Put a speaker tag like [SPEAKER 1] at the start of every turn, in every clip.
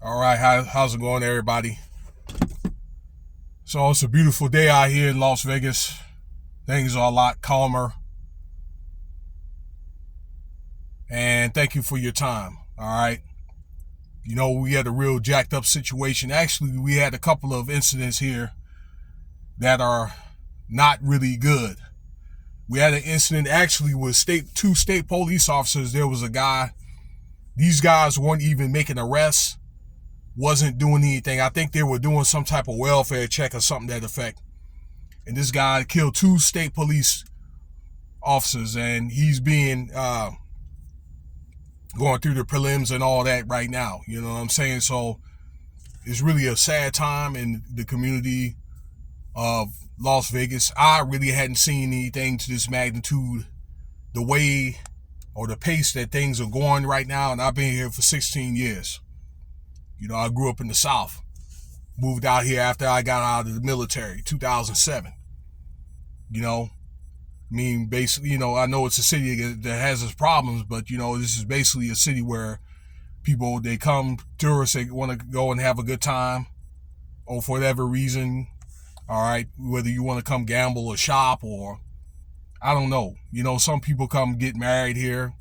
[SPEAKER 1] All right, how's it going, everybody? So it's a beautiful day out here in Las Vegas. Things are a lot calmer. And thank you for your time. All right. We had a real jacked up situation. Actually, we had a couple of incidents here that are not really good. We had an incident actually with two state police officers. There was a guy. These guys weren't even making arrests. Wasn't doing anything. I think they were doing some type of welfare check or something to that effect. And this guy killed two state police officers, and he's being going through the prelims and all that right now. You know what I'm saying? So it's really a sad time in the community of Las Vegas. I really hadn't seen anything to this magnitude, the way or the pace that things are going right now, and I've been here for 16 years. I grew up in the South. Moved out here after I got out of the military, 2007. Basically, I know it's a city that has its problems, but, this is basically a city where people, they come, tourists, they want to go and have a good time, or for whatever reason, all right, whether you want to come gamble or shop, or, I don't know. Some people come get married here,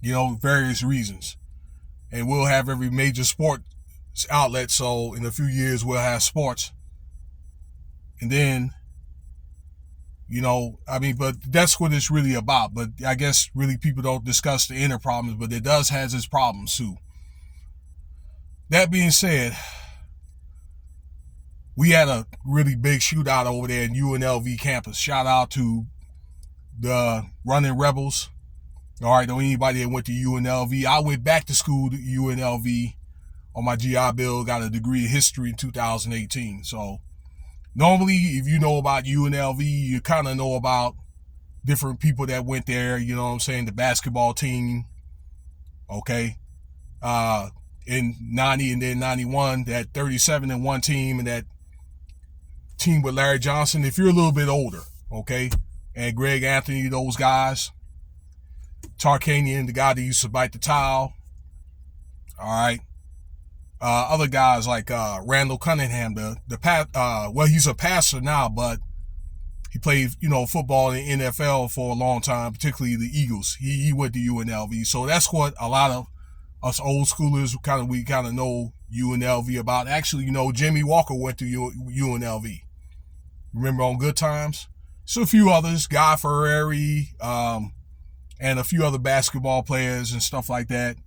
[SPEAKER 1] various reasons. And we'll have every major sport outlet, so in a few years we'll have sports. And then, but that's what it's really about. But I guess really people don't discuss the inner problems, but it does has its problems too. That being said, we had a really big shootout over there in UNLV campus. Shout out to the Running Rebels. All right, or anybody that went to UNLV. I went back to school to UNLV on my GI Bill, got a degree in history in 2018. So normally, if you know about UNLV, you kind of know about different people that went there, the basketball team, okay? In 90 and then 91, that 37-1 team and that team with Larry Johnson, if you're a little bit older, okay? And Greg Anthony, those guys. Tarkanian, the guy that used to bite the towel. All right. Other guys like Randall Cunningham, he's a pastor now, but he played, football in the NFL for a long time, particularly the Eagles. He went to UNLV. So that's what a lot of us old schoolers we kind of know UNLV about. Actually, Jimmy Walker went to UNLV. Remember on Good Times? So a few others, Guy Ferrari, and a few other basketball players and stuff like that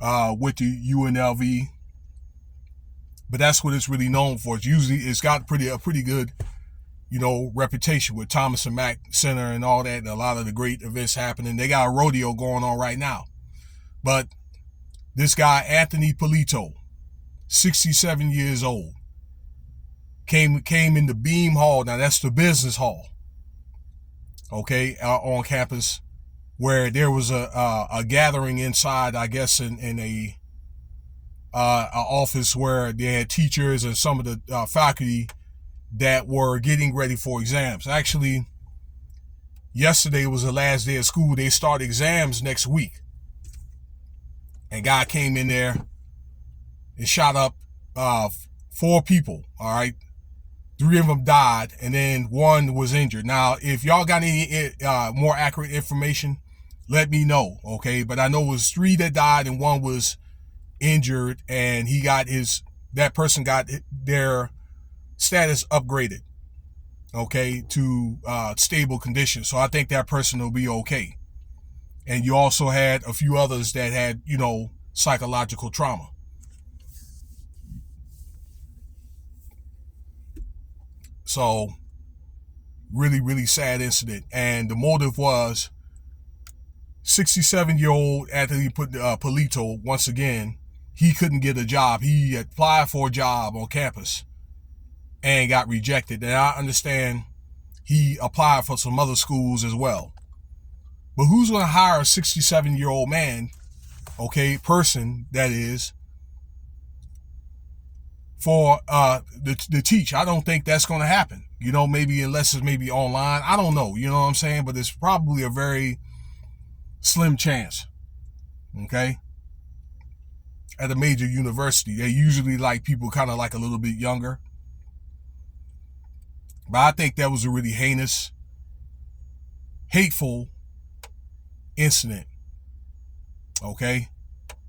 [SPEAKER 1] went to UNLV. But that's what it's really known for. It's got a pretty good, reputation with Thomas and Mack Center and all that, and a lot of the great events happening. They got a rodeo going on right now. But this guy, Anthony Polito, 67 years old, came in the Beam Hall. Now that's the business hall, okay, on campus, where there was a gathering inside, I guess, in a office where they had teachers and some of the faculty that were getting ready for exams. Actually, yesterday was the last day of school. They start exams next week. And guy came in there and shot up 4 people, all right? 3 of them died, and then 1 was injured. Now, if y'all got any more accurate information, let me know, okay? But I know it was 3 that died and 1 was injured, and that person got their status upgraded, okay, to stable condition. So I think that person will be okay. And you also had a few others that had, psychological trauma. So really, really sad incident. And the motive was 67-year-old Anthony Polito, once again, he couldn't get a job. He applied for a job on campus and got rejected. And I understand he applied for some other schools as well. But who's going to hire a 67-year-old man, okay, person, that is, for to teach? I don't think that's going to happen. Maybe unless it's maybe online. I don't know, you know what I'm saying? But it's probably a very slim chance, okay? at a major university. They usually like people kind of like a little bit younger. But I think that was a really heinous, hateful incident. Okay.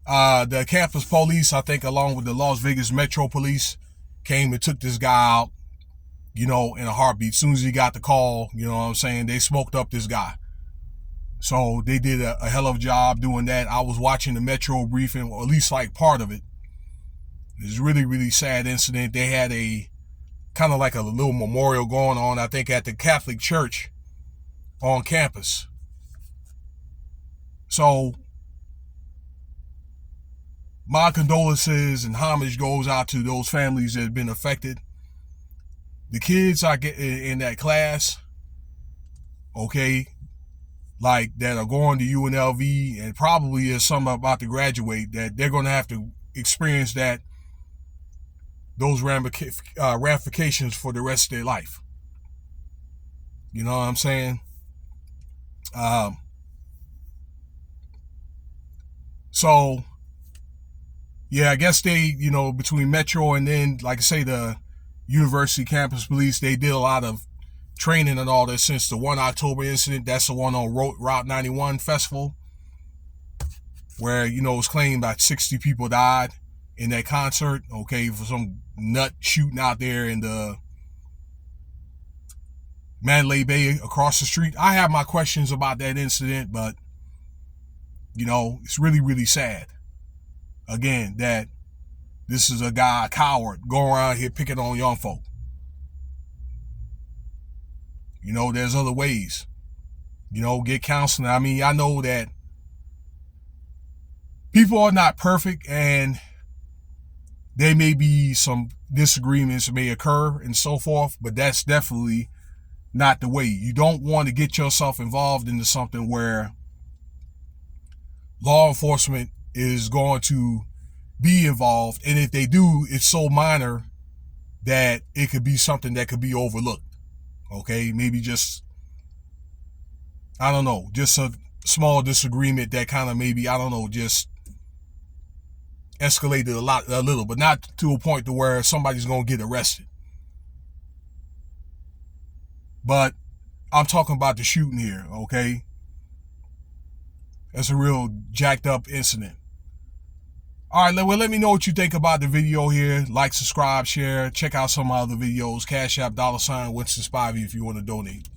[SPEAKER 1] The campus police, I think, along with the Las Vegas Metro Police, came and took this guy out, in a heartbeat. As soon as he got the call, you know what I'm saying, they smoked up this guy. So they did a hell of a job doing that. I was watching the Metro briefing, or at least like part of it. It was a really, really sad incident. They had a kind of like a little memorial going on, I think, at the Catholic Church on campus. So my condolences and homage goes out to those families that have been affected. The kids I get in that class, okay, like that are going to UNLV and probably is some about to graduate, that they're going to have to experience those ramifications for the rest of their life. You know what I'm saying? So, yeah, I guess they, between Metro and then, like I say, the University Campus Police, they did a lot of training and all this since the 1 October incident. That's the one on Route 91 Festival, where, it was claimed that 60 people died in that concert, okay, for some nut shooting out there in the Mandalay Bay across the street. I have my questions about that incident, but, it's really, really sad. Again, that this is a guy, a coward, going around here picking on young folk. There's other ways. Get counseling. I mean, I know that people are not perfect and there may be some disagreements may occur and so forth, but that's definitely not the way. You don't want to get yourself involved into something where law enforcement is going to be involved, and if they do, it's so minor that it could be something that could be overlooked. Okay, maybe just, I don't know, just a small disagreement that kind of maybe, I don't know, just escalated a little, but not to a point to where somebody's going to get arrested. But I'm talking about the shooting here, okay? That's a real jacked up incident. All right, well, let me know what you think about the video here. Like, subscribe, share. Check out some of my other videos. Cash App, $Winston Spivey if you want to donate.